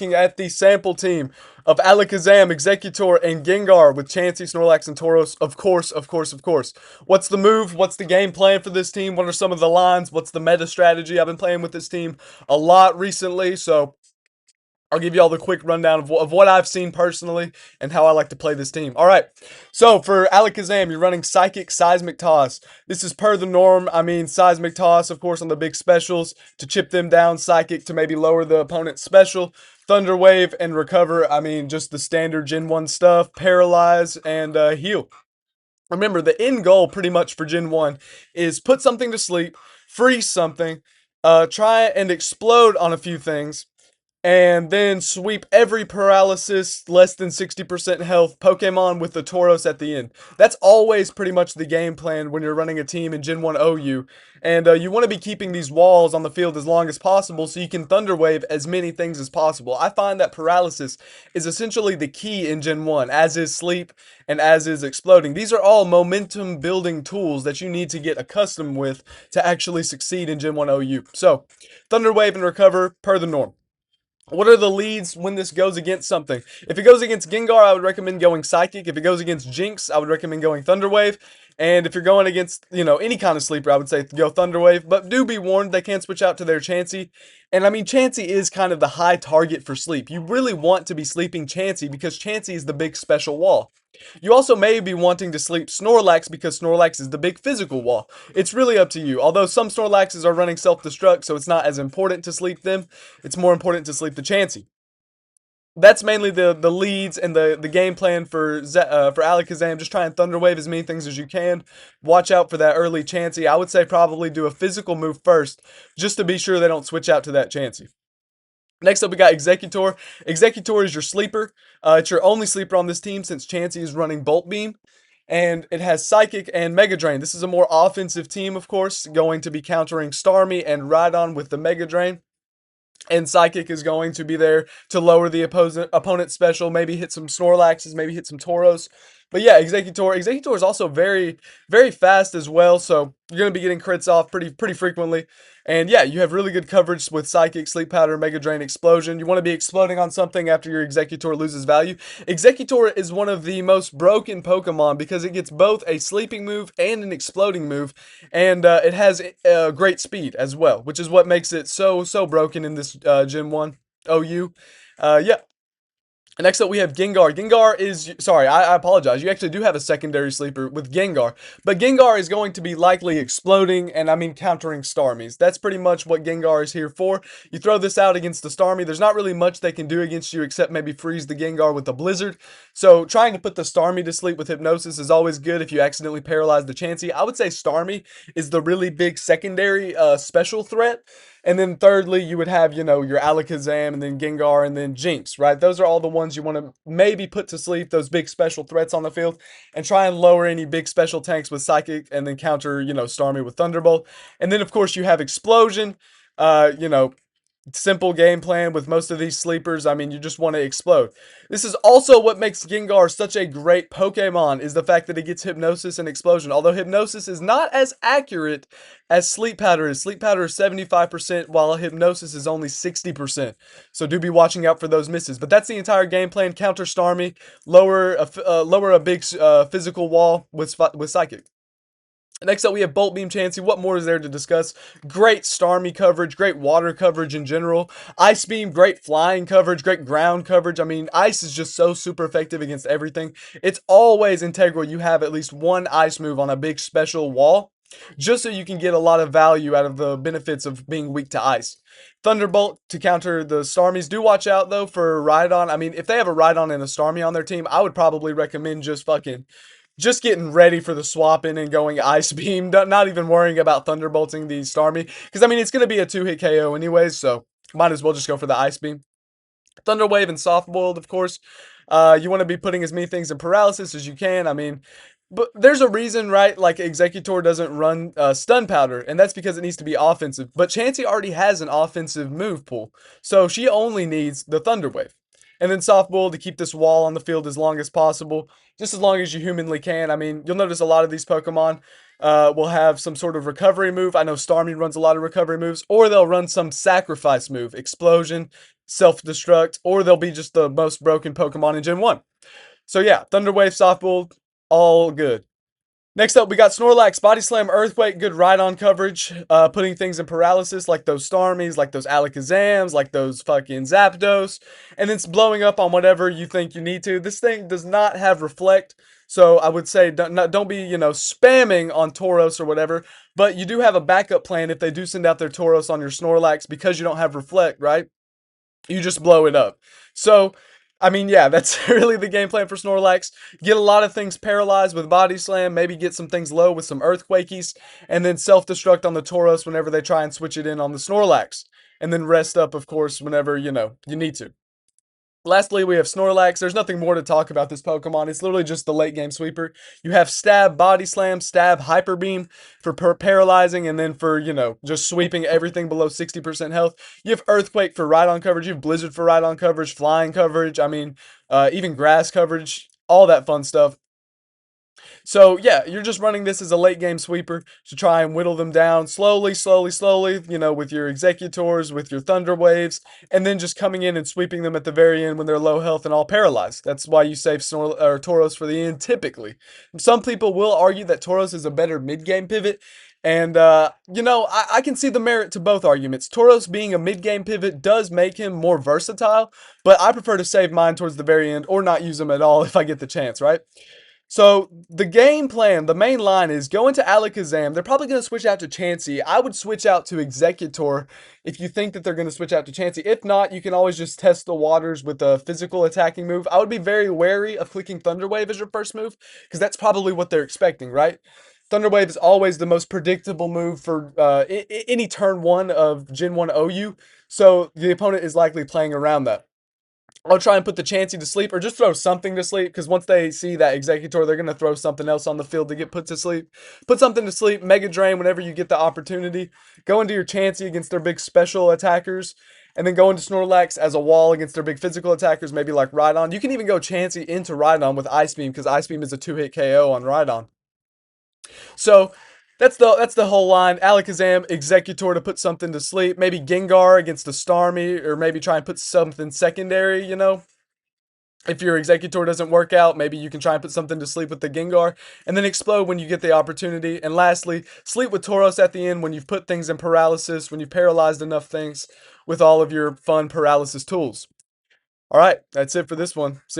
looking at the sample team of Alakazam, Executor, and Gengar with Chansey, Snorlax, and Tauros. Of course, of course, of course. What's the move? What's the game plan for this team? What are some of the lines? What's the meta strategy? I've been playing with this team a lot recently, so I'll give you all the quick rundown of what I've seen personally and how I like to play this team. All right, so for Alakazam, you're running Psychic, Seismic Toss. This is per the norm. I mean, Seismic Toss, of course, on the big specials to chip them down. Psychic to maybe lower the opponent's special. Thunder Wave and Recover, I mean, just the standard Gen 1 stuff. Paralyze and Heal. Remember, the end goal pretty much for Gen 1 is put something to sleep, freeze something, try and explode on a few things, and then sweep every paralysis less than 60% health Pokemon with the Tauros at the end. That's always pretty much the game plan when you're running a team in Gen 1 OU. And you want to be keeping these walls on the field as long as possible so you can Thunder Wave as many things as possible. I find that paralysis is essentially the key in Gen 1, as is sleep and as is exploding. These are all momentum building tools that you need to get accustomed with to actually succeed in Gen 1 OU. So, Thunder Wave and Recover per the norm. What are the leads when this goes against something? If it goes against Gengar, I would recommend going Psychic. If it goes against Jinx, I would recommend going Thunder Wave. And if you're going against, any kind of sleeper, I would say go Thunder Wave. But do be warned, they can switch out to their Chansey. And I mean, Chansey is kind of the high target for sleep. You really want to be sleeping Chansey because Chansey is the big special wall. You also may be wanting to sleep Snorlax because Snorlax is the big physical wall. It's really up to you. Although some Snorlaxes are running self-destruct, so it's not as important to sleep them. It's more important to sleep the Chansey. That's mainly the leads and the game plan for Alakazam. Just try and Thunder Wave as many things as you can. Watch out for that early Chansey. I would say probably do a physical move first, just to be sure they don't switch out to that Chansey. Next up, we got Executor. Executor is your sleeper. It's your only sleeper on this team since Chansey is running Bolt Beam. And it has Psychic and Mega Drain. This is a more offensive team, of course, going to be countering Starmie and Rhydon with the Mega Drain. And Psychic is going to be there to lower the opponent's special, maybe hit some Snorlaxes, maybe hit some Tauros. But yeah, Executor is also very, very fast as well, so you're going to be getting crits off pretty frequently. And yeah, you have really good coverage with Psychic, Sleep Powder, Mega Drain, Explosion. You want to be exploding on something after your Executor loses value. Executor is one of the most broken Pokemon because it gets both a sleeping move and an exploding move. And it has great speed as well, which is what makes it so broken in this Gen 1 OU. Yeah. Next up, we have Gengar. Gengar is, sorry, I apologize. You actually do have a secondary sleeper with Gengar. But Gengar is going to be likely exploding, and I mean countering Starmies. That's pretty much what Gengar is here for. You throw this out against the Starmie. There's not really much they can do against you except maybe freeze the Gengar with a Blizzard. So trying to put the Starmie to sleep with Hypnosis is always good if you accidentally paralyze the Chansey. I would say Starmie is the really big secondary special threat. And then thirdly, you would have, your Alakazam and then Gengar and then Jinx, right? Those are all the ones you want to maybe put to sleep, those big special threats on the field, and try and lower any big special tanks with Psychic and then counter, Starmie with Thunderbolt. And then, of course, you have Explosion, simple game plan with most of these sleepers. I mean, you just want to explode. This is also what makes Gengar such a great Pokemon, is the fact that it gets Hypnosis and Explosion. Although Hypnosis is not as accurate as Sleep Powder is. Sleep Powder is 75%, while Hypnosis is only 60%. So do be watching out for those misses. But that's the entire game plan. Counter Starmie, lower a big physical wall with Psychic. Next up, we have Bolt Beam Chansey. What more is there to discuss? Great Starmie coverage, great water coverage in general. Ice Beam, great flying coverage, great ground coverage. I mean, Ice is just so super effective against everything. It's always integral you have at least one Ice move on a big special wall, just so you can get a lot of value out of the benefits of being weak to Ice. Thunderbolt to counter the Starmies. Do watch out, though, for Rhydon. I mean, if they have a Rhydon and a Starmie on their team, I would probably recommend just getting ready for the swap in and going Ice Beam, not even worrying about Thunderbolting the Starmie, because I mean, it's going to be a 2-hit KO anyways, so might as well just go for the Ice Beam. Thunder Wave and Soft Boiled, of course. You want to be putting as many things in paralysis as you can. I mean, but there's a reason, right? Like Executor doesn't run Stun Powder, and that's because it needs to be offensive. But Chansey already has an offensive move pool, so she only needs the Thunder Wave. And then Soft Boiled to keep this wall on the field as long as possible, just as long as you humanly can. I mean, you'll notice a lot of these Pokemon will have some sort of recovery move. I know Starmie runs a lot of recovery moves, or they'll run some sacrifice move, Explosion, self-destruct, or they'll be just the most broken Pokemon in Gen 1. So yeah, Thunder Wave, Soft Bull, all good. Next up, we got Snorlax, Body Slam, Earthquake, good ride-on coverage, putting things in paralysis like those Starmies, like those Alakazams, like those fucking Zapdos, and it's blowing up on whatever you think you need to. This thing does not have Reflect, so I would say don't be, spamming on Tauros or whatever, but you do have a backup plan if they do send out their Tauros on your Snorlax because you don't have Reflect, right? You just blow it up. So, I mean, yeah, that's really the game plan for Snorlax. Get a lot of things paralyzed with Body Slam, maybe get some things low with some Earthquakies, and then self-destruct on the Tauros whenever they try and switch it in on the Snorlax. And then rest up, of course, whenever, you need to. Lastly, we have Snorlax. There's nothing more to talk about this Pokemon. It's literally just the late game sweeper. You have Stab, Body Slam, Stab, Hyper Beam for paralyzing, and then for, just sweeping everything below 60% health. You have Earthquake for ride-on coverage. You have Blizzard for ride-on coverage, Flying coverage. I mean, even Grass coverage. All that fun stuff. So yeah, you're just running this as a late game sweeper to try and whittle them down slowly, slowly, slowly, with your executors, with your thunder waves, and then just coming in and sweeping them at the very end when they're low health and all paralyzed. That's why you save Tauros for the end typically. Some people will argue that Tauros is a better mid-game pivot, and, I can see the merit to both arguments. Tauros being a mid-game pivot does make him more versatile, but I prefer to save mine towards the very end or not use him at all if I get the chance, right? So the game plan, the main line is go into Alakazam. They're probably going to switch out to Chansey. I would switch out to Executor if you think that they're going to switch out to Chansey. If not, you can always just test the waters with a physical attacking move. I would be very wary of clicking Thunder Wave as your first move because that's probably what they're expecting, right? Thunder Wave is always the most predictable move for any turn 1 of Gen 1 OU, so the opponent is likely playing around that. I'll try and put the Chansey to sleep or just throw something to sleep because once they see that Executor, they're going to throw something else on the field to get put to sleep. Put something to sleep, Mega Drain whenever you get the opportunity. Go into your Chansey against their big special attackers and then go into Snorlax as a wall against their big physical attackers, maybe like Rhydon. You can even go Chansey into Rhydon with Ice Beam because Ice Beam is a 2-hit KO on Rhydon. So that's the whole line. Alakazam, Executor to put something to sleep. Maybe Gengar against the Starmie, or maybe try and put something secondary, If your Executor doesn't work out, maybe you can try and put something to sleep with the Gengar, and then explode when you get the opportunity. And lastly, sleep with Tauros at the end when you've put things in paralysis, when you've paralyzed enough things with all of your fun paralysis tools. Alright, that's it for this one. See ya.